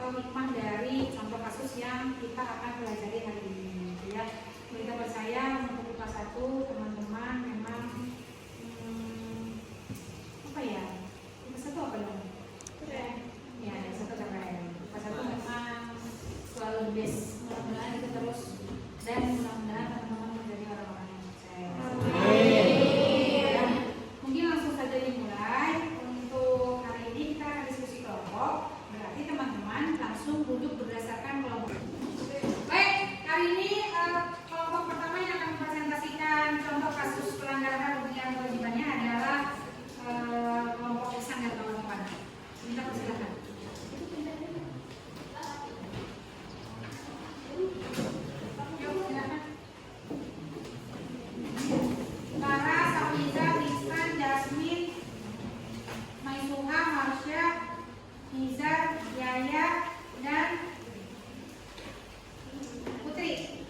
atau hikmah dari contoh kasus yang kita akan pelajari hari ini, gitu ya. Kita percaya untuk kelas 1 teman-teman memang apa ya? Kelas 1 apa dong? Keren. Ya, kelas 1 keren. Kelas 1 memang selalu best. Mudah-mudahan itu terus dan mudah-mudahan teman-teman menjadi orang-orang yang sukses. Mungkin langsung saja dimulai. Untuk hari ini kita akan diskusi kelompok. Berarti teman-teman langsung duduk berdasarkan kelompok. Baik, hari ini kelompok pertama yang akan mempresentasikan contoh kasus pelanggaran hak dan kewajibannya adalah kelompok Ihsan dan kawan-kawan. Minta persilakan. Lara, Safiza, Ihsan, Jasmine, Maisuha, Marsha, Nizar, Yaya, dan Putri.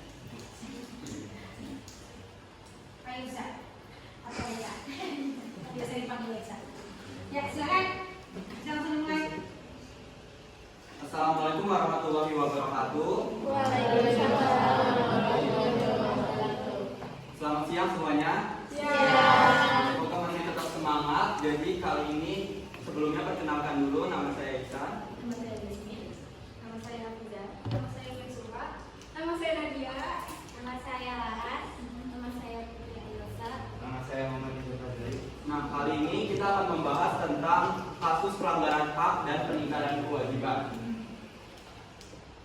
Aisyah atau Aisyah biasa dipanggil Aisyah. Ya, silakan. Langsung mulai. Assalamualaikum warahmatullahi wabarakatuh. Selamat siang semuanya. Semoga masih tetap semangat. Jadi kali ini sebelumnya perkenalkan dulu, nama saya Ihsan. Nama saya Jasmine. Nama saya Hafiza. Nama saya Maisuha. Nama saya Nadia. Nama saya Laras. Nama saya Putri Ayasa. Nama saya Muhammad Ibnu Fadli. Nah, kali ini kita akan membahas tentang kasus pelanggaran hak dan peninggalan kewajiban.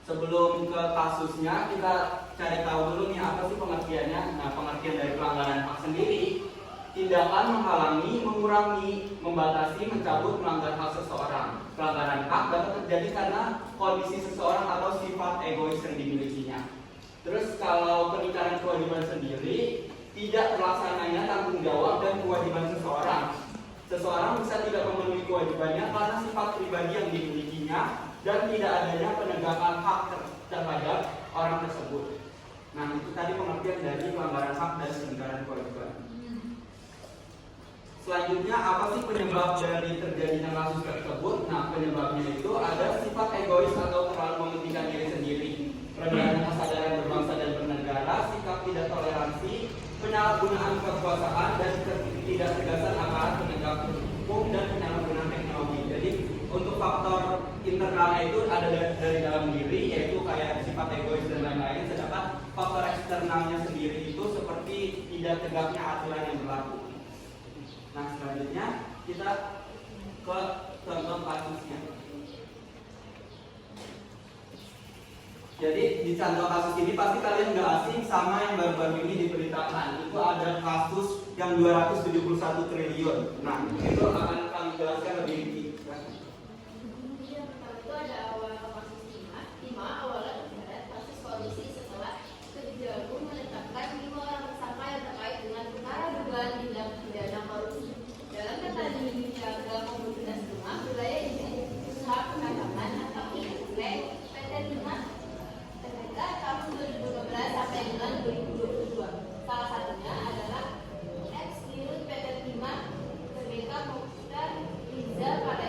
Sebelum ke kasusnya, kita cari tahu dulu nih apa sih pengertiannya. Nah, pengertian dari pelanggaran hak sendiri, tindakan menghalangi, mengurangi, membatasi, mencabut, melanggar hak seseorang. Pelanggaran hak dapat terjadi karena kondisi seseorang atau sifat egois yang dimilikinya. Terus kalau peninggalan kewajiban sendiri, tidak terlaksananya tanggung jawab dan kewajiban seseorang. Seseorang bisa tidak memenuhi kewajibannya karena sifat pribadi yang dimilikinya dan tidak adanya penegakan hak terhadap orang tersebut. Nah, itu tadi pengertian dari pelanggaran hak dan peninggalan kewajiban. Selanjutnya, apa sih penyebab dari terjadinya kasus tersebut? Nah, penyebabnya itu ada sifat egois atau terlalu mementingkan diri sendiri, rendahnya kesadaran berbangsa dan bernegara, sikap tidak toleransi, penyalahgunaan kekuasaan, dan ketidaktegasan aparat penegak hukum dan penyalahgunaan teknologi. Jadi, untuk faktor internalnya itu ada dari dalam diri, yaitu kayak sifat egois dan lain-lain, sedangkan faktor eksternalnya sendiri itu seperti tidak tegaknya aturan yang berlaku. Nah, selanjutnya kita ke contoh kasusnya. Jadi di contoh kasus ini pasti kalian nggak asing sama yang baru-baru ini diberitakan. Itu ada kasus yang 271 triliun. Nah, itu akan kami jelaskan lebih rinci. Yang pertama itu ada awal kasus 5 awalnya terhadap kasus polisi setelah Kejagung menetapkan 5 orang tersangka yang terkait dengan perkara dugaan tindak pidana korupsi. Dalam ketentuan Piagam Komunitas Rumah Wilayah Izin Usaha Penambangan atau IUP PT Lima TBK tahun 2015 sampai dengan 2022. Salah satunya adalah ex dirut PT Lima TBK Mukhtar Riza pada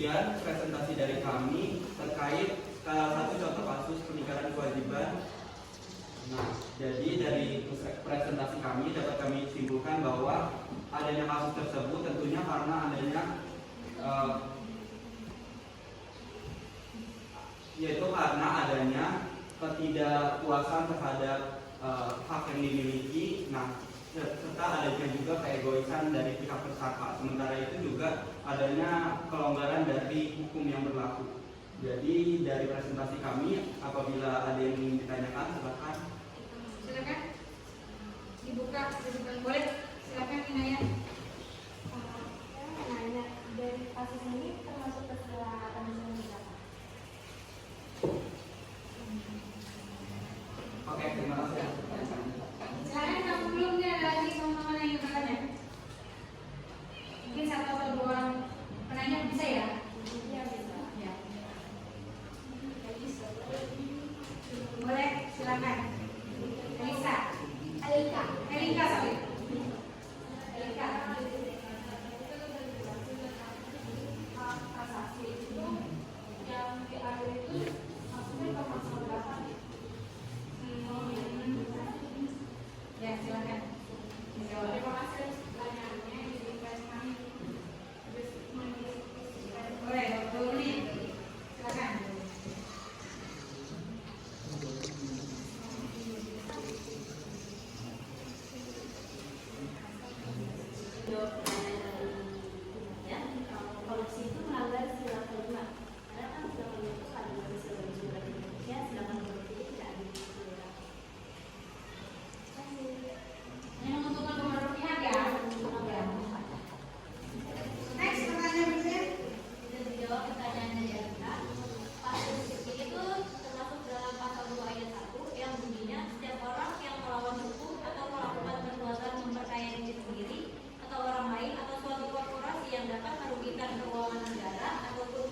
sekian presentasi dari kami terkait salah satu contoh kasus peningkatan kewajiban. Nah, jadi dari presentasi kami dapat kami simpulkan bahwa adanya kasus tersebut tentunya karena adanya ketidakpuasan terhadap hak yang dimiliki. Nah, serta adanya juga keegoisan dari pihak tersangka. Sementara itu juga adanya kelonggaran dari hukum yang berlaku. Jadi dari presentasi kami, apabila ada yang ingin ditanyakan, silakan. Silakan. Dibuka, boleh. Silakan Inaya. Nanya dari kasus ini termasuk kesalahan berapa? Oke, terima kasih. Silakan kalau belum ada lagi teman-teman yang ingin bertanya. Mungkin satu atau dua orang penanya bisa ya? Iya bisa. Ya. Boleh, silakan. Elisa. Elika, sorry. Elika. Kasasi itu yang diambil itu maksudnya termasuk berapa? Ya, silakan. Dijawab. Terima kasih pertanyaannya diberikan kami. Boleh, 2 menit. Silakan. Jawab pertanyaan dari ya, korupsi itu melanggar sila kelima. Karena kan sila kelima itu ada dari sila kelima di Indonesia, sedangkan korupsi itu tidak ada di sila. Ini menguntungkan beberapa pihak ya. Next, pertanyaan berikutnya. Tidak dijawab pertanyaan dari Anita. Pasal ini itu termasuk dalam pasal 2 ayat 1 yang bunyinya setiap orang yang melawan hukum atau melakukan perbuatan memperkaya diri sendiri atau orang lain atau suatu korporasi yang dapat merugikan keuangan negara ataupun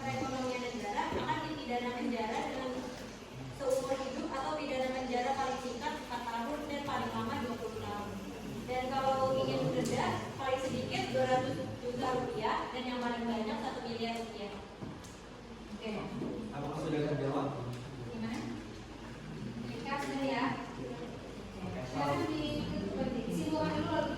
perekonomian negara akan dipidana penjara dengan seumur hidup atau pidana penjara paling singkat 4 tahun dan paling lama 20 tahun. Dan kalau ingin denda paling sedikit 200 juta rupiah dan yang paling banyak 1 miliar rupiah. Oke. Apakah sudah terjawab? Gimana? Elika sudah ya? Oke, Silakan disimpulkan dulu lagi.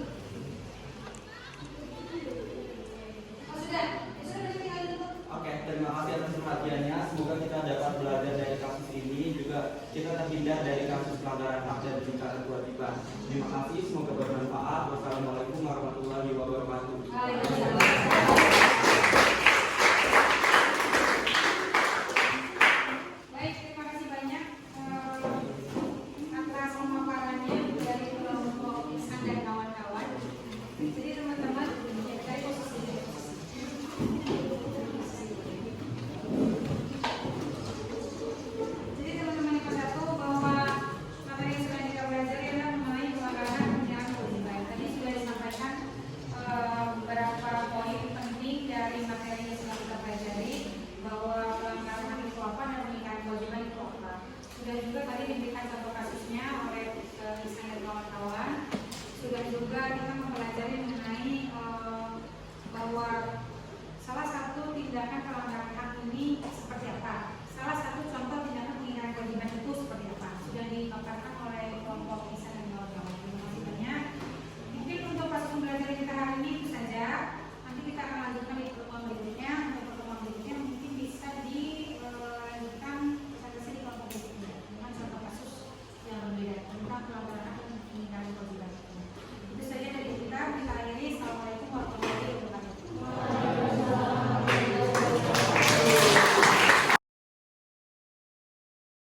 Oh sudah? Ya sudah, berarti tinggal dulu. Oke, terima kasih atas perhatiannya. Semoga kita dapat belajar dari kasus ini, juga kita terhindar dari kasus pelanggaran hak dan peningkatan kewajiban. Terima kasih, semoga bermanfaat. Wassalamualaikum warahmatullahi wabarakatuh.